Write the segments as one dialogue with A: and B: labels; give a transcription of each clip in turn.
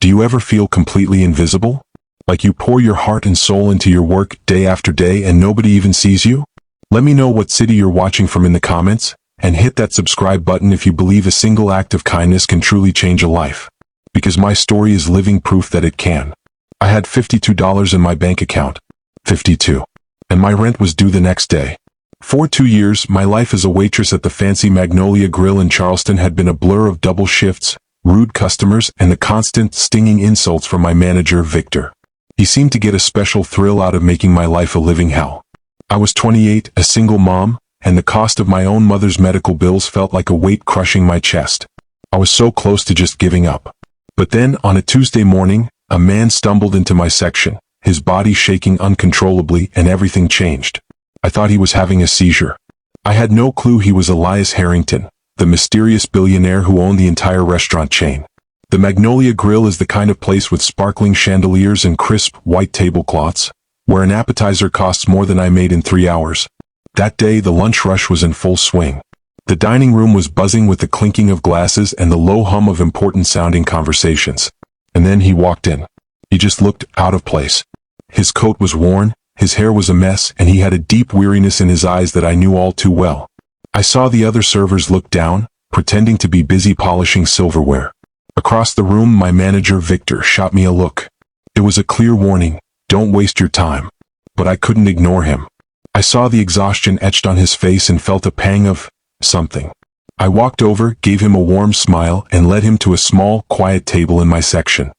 A: Do you ever feel completely invisible? Like you pour your heart and soul into your work day after day and nobody even sees you? Let me know what city you're watching from in the comments, and hit that subscribe button if you believe a single act of kindness can truly change a life. Because my story is living proof that it can. I had $52 in my bank account. 52. And my rent was due the next day. For 2 years, my life as a waitress at the fancy Magnolia Grill in Charleston had been a blur of double shifts, rude customers, and the constant, stinging insults from my manager, Victor. He seemed to get a special thrill out of making my life a living hell. I was 28, a single mom, and the cost of my own mother's medical bills felt like a weight crushing my chest. I was so close to just giving up. But then, on a Tuesday morning, a man stumbled into my section, his body shaking uncontrollably, and everything changed. I thought he was having a seizure. I had no clue he was Elias Harrington, the mysterious billionaire who owned the entire restaurant chain. The Magnolia Grill is the kind of place with sparkling chandeliers and crisp, white tablecloths, where an appetizer costs more than I made in 3 hours. That day, the lunch rush was in full swing. The dining room was buzzing with the clinking of glasses and the low hum of important-sounding conversations. And then he walked in. He just looked out of place. His coat was worn, his hair was a mess, and he had a deep weariness in his eyes that I knew all too well. I saw the other servers look down, pretending to be busy polishing silverware. Across the room, my manager, Victor, shot me a look. It was a clear warning, don't waste your time. But I couldn't ignore him. I saw the exhaustion etched on his face and felt a pang of something. I walked over, gave him a warm smile, and led him to a small, quiet table in my section.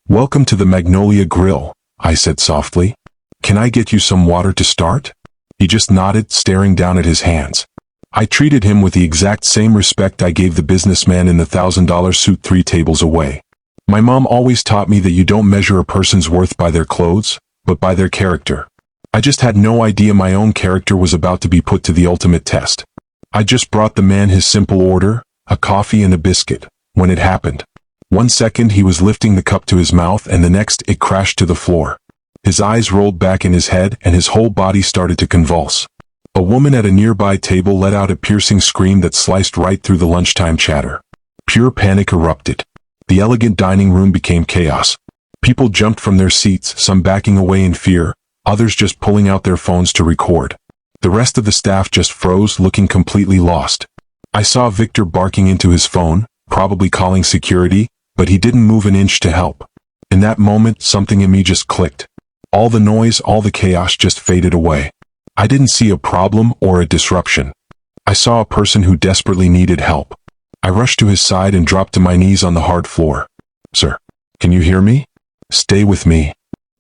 A: "Welcome to the Magnolia Grill," I said softly. "Can I get you some water to start?" He just nodded, staring down at his hands. I treated him with the exact same respect I gave the businessman in the $1,000 suit 3 tables away. My mom always taught me that you don't measure a person's worth by their clothes, but by their character. I just had no idea my own character was about to be put to the ultimate test. I just brought the man his simple order, a coffee and a biscuit, when it happened. 1 second he was lifting the cup to his mouth and the next it crashed to the floor. His eyes rolled back in his head and his whole body started to convulse. A woman at a nearby table let out a piercing scream that sliced right through the lunchtime chatter. Pure panic erupted. The elegant dining room became chaos. People jumped from their seats, some backing away in fear, others just pulling out their phones to record. The rest of the staff just froze, looking completely lost. I saw Victor barking into his phone, probably calling security, but he didn't move an inch to help. In that moment, something in me just clicked. All the noise, all the chaos just faded away. I didn't see a problem or a disruption. I saw a person who desperately needed help. I rushed to his side and dropped to my knees on the hard floor. "Sir, can you hear me? Stay with me,"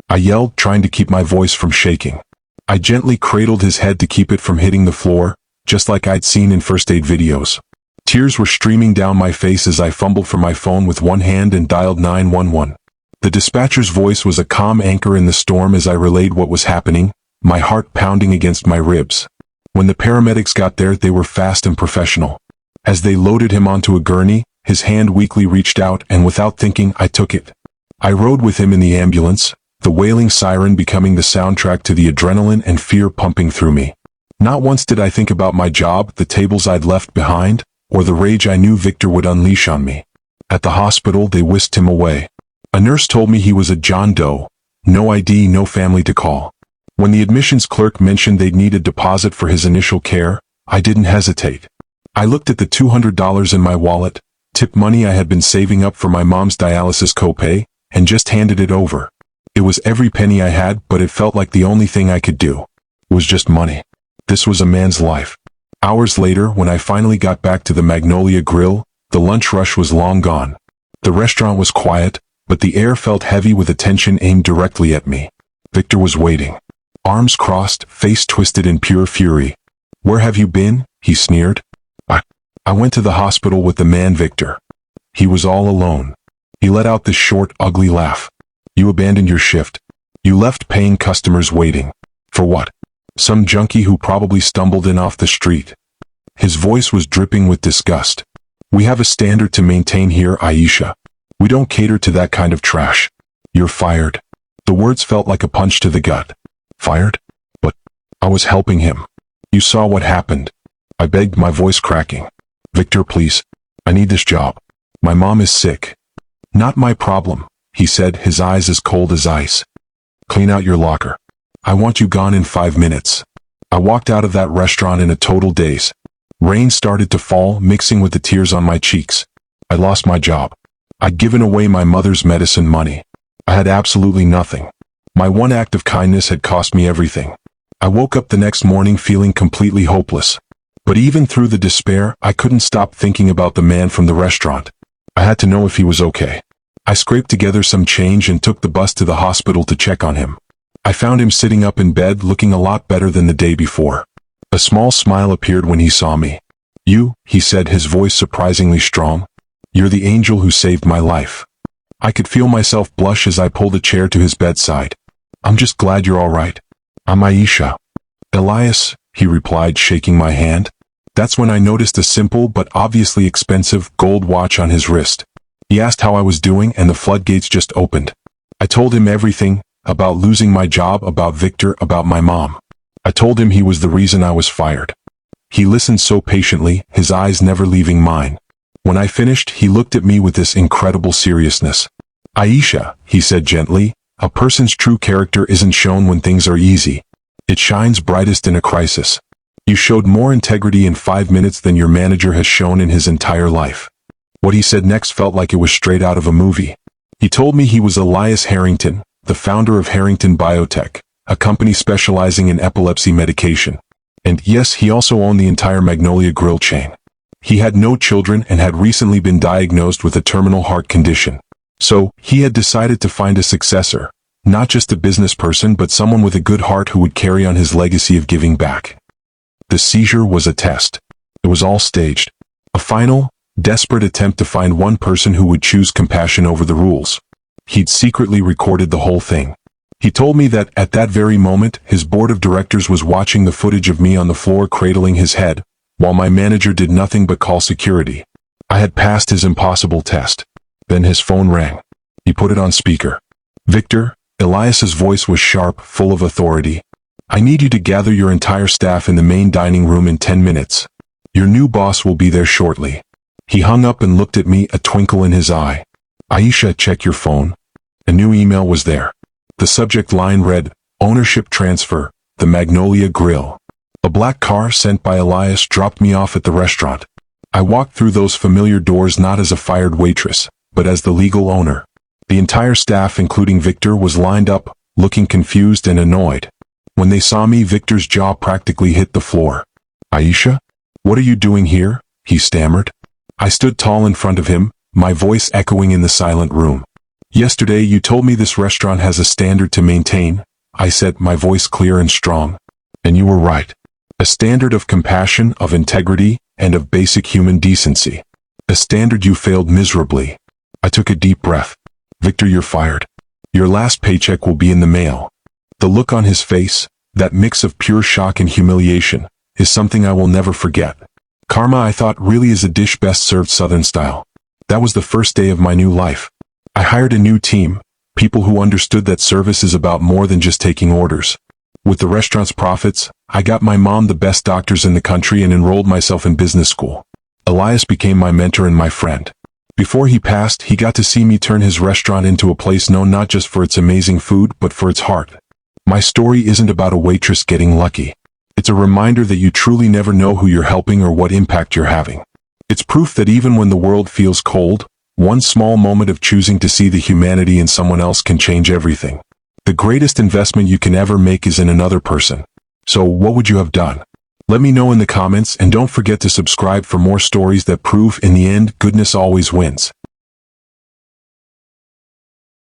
A: I yelled, trying to keep my voice from shaking. I gently cradled his head to keep it from hitting the floor, just like I'd seen in first aid videos. Tears were streaming down my face as I fumbled for my phone with one hand and dialed 911. The dispatcher's voice was a calm anchor in the storm as I relayed what was happening, my heart pounding against my ribs. When the paramedics got there, they were fast and professional. As they loaded him onto a gurney, his hand weakly reached out, and without thinking, I took it. I rode with him in the ambulance, the wailing siren becoming the soundtrack to the adrenaline and fear pumping through me. Not once did I think about my job, the tables I'd left behind, or the rage I knew Victor would unleash on me. At the hospital, they whisked him away. A nurse told me he was a John Doe. No ID, no family to call. When the admissions clerk mentioned they'd need a deposit for his initial care, I didn't hesitate. I looked at the $200 in my wallet, tip money I had been saving up for my mom's dialysis copay, and just handed it over. It was every penny I had, but it felt like the only thing I could do. It was just money. This was a man's life. Hours later, when I finally got back to the Magnolia Grill, the lunch rush was long gone. The restaurant was quiet, but the air felt heavy with attention aimed directly at me. Victor was waiting. Arms crossed, face twisted in pure fury. "Where have you been?" he sneered. I went to the hospital with the man Victor. He was all alone. He let out this short, ugly laugh. "You abandoned your shift. You left paying customers waiting. For what? Some junkie who probably stumbled in off the street." His voice was dripping with disgust. "We have a standard to maintain here, Aisha. We don't cater to that kind of trash. You're fired." The words felt like a punch to the gut. Fired? But I was helping him. "You saw what happened," I begged, my voice cracking. "Victor, please. I need this job. My mom is sick." "Not my problem," he said, his eyes as cold as ice. Clean out your locker. I want you gone in 5 minutes. I walked out of that restaurant in a total daze. Rain started to fall, mixing with the tears on my cheeks. I lost my job. I'd given away my mother's medicine money. I had absolutely nothing. My one act of kindness had cost me everything. I woke up the next morning feeling completely hopeless. But even through the despair, I couldn't stop thinking about the man from the restaurant. I had to know if he was okay. I scraped together some change and took the bus to the hospital to check on him. I found him sitting up in bed looking a lot better than the day before. A small smile appeared when he saw me. You, he said, his voice surprisingly strong. You're the angel who saved my life. I could feel myself blush as I pulled a chair to his bedside. I'm just glad you're all right. I'm Aisha. Elias, he replied, shaking my hand. That's when I noticed a simple but obviously expensive gold watch on his wrist. He asked how I was doing and the floodgates just opened. I told him everything, about losing my job, about Victor, about my mom. I told him he was the reason I was fired. He listened so patiently, his eyes never leaving mine. When I finished, he looked at me with this incredible seriousness. Aisha, he said gently, a person's true character isn't shown when things are easy. It shines brightest in a crisis. You showed more integrity in 5 minutes than your manager has shown in his entire life. What he said next felt like it was straight out of a movie. He told me he was Elias Harrington, the founder of Harrington Biotech, a company specializing in epilepsy medication. And yes, he also owned the entire Magnolia Grill chain. He had no children and had recently been diagnosed with a terminal heart condition. So, he had decided to find a successor, not just a business person but someone with a good heart who would carry on his legacy of giving back. The seizure was a test. It was all staged. A final, desperate attempt to find one person who would choose compassion over the rules. He'd secretly recorded the whole thing. He told me that, at that very moment, his board of directors was watching the footage of me on the floor cradling his head, while my manager did nothing but call security. I had passed his impossible test. Then his phone rang. He put it on speaker. Victor, Elias's voice was sharp, full of authority. I need you to gather your entire staff in the main dining room in 10 minutes. Your new boss will be there shortly. He hung up and looked at me, a twinkle in his eye. Aisha, check your phone. A new email was there. The subject line read, Ownership Transfer, the Magnolia Grill. A black car sent by Elias dropped me off at the restaurant. I walked through those familiar doors not as a fired waitress, but as the legal owner. The entire staff, including Victor, was lined up, looking confused and annoyed. When they saw me, Victor's jaw practically hit the floor. Aisha? What are you doing here? He stammered. I stood tall in front of him, my voice echoing in the silent room. Yesterday you told me this restaurant has a standard to maintain, I said, my voice clear and strong. And you were right. A standard of compassion, of integrity, and of basic human decency. A standard you failed miserably. I took a deep breath. Victor, you're fired. Your last paycheck will be in the mail. The look on his face, that mix of pure shock and humiliation, is something I will never forget. Karma, I thought, really is a dish best served Southern style. That was the first day of my new life. I hired a new team, people who understood that service is about more than just taking orders. With the restaurant's profits, I got my mom the best doctors in the country and enrolled myself in business school. Elias became my mentor and my friend. Before he passed, he got to see me turn his restaurant into a place known not just for its amazing food but for its heart. My story isn't about a waitress getting lucky. It's a reminder that you truly never know who you're helping or what impact you're having. It's proof that even when the world feels cold, one small moment of choosing to see the humanity in someone else can change everything. The greatest investment you can ever make is in another person. So what would you have done? Let me know in the comments, and don't forget to subscribe for more stories that prove in the end goodness always wins.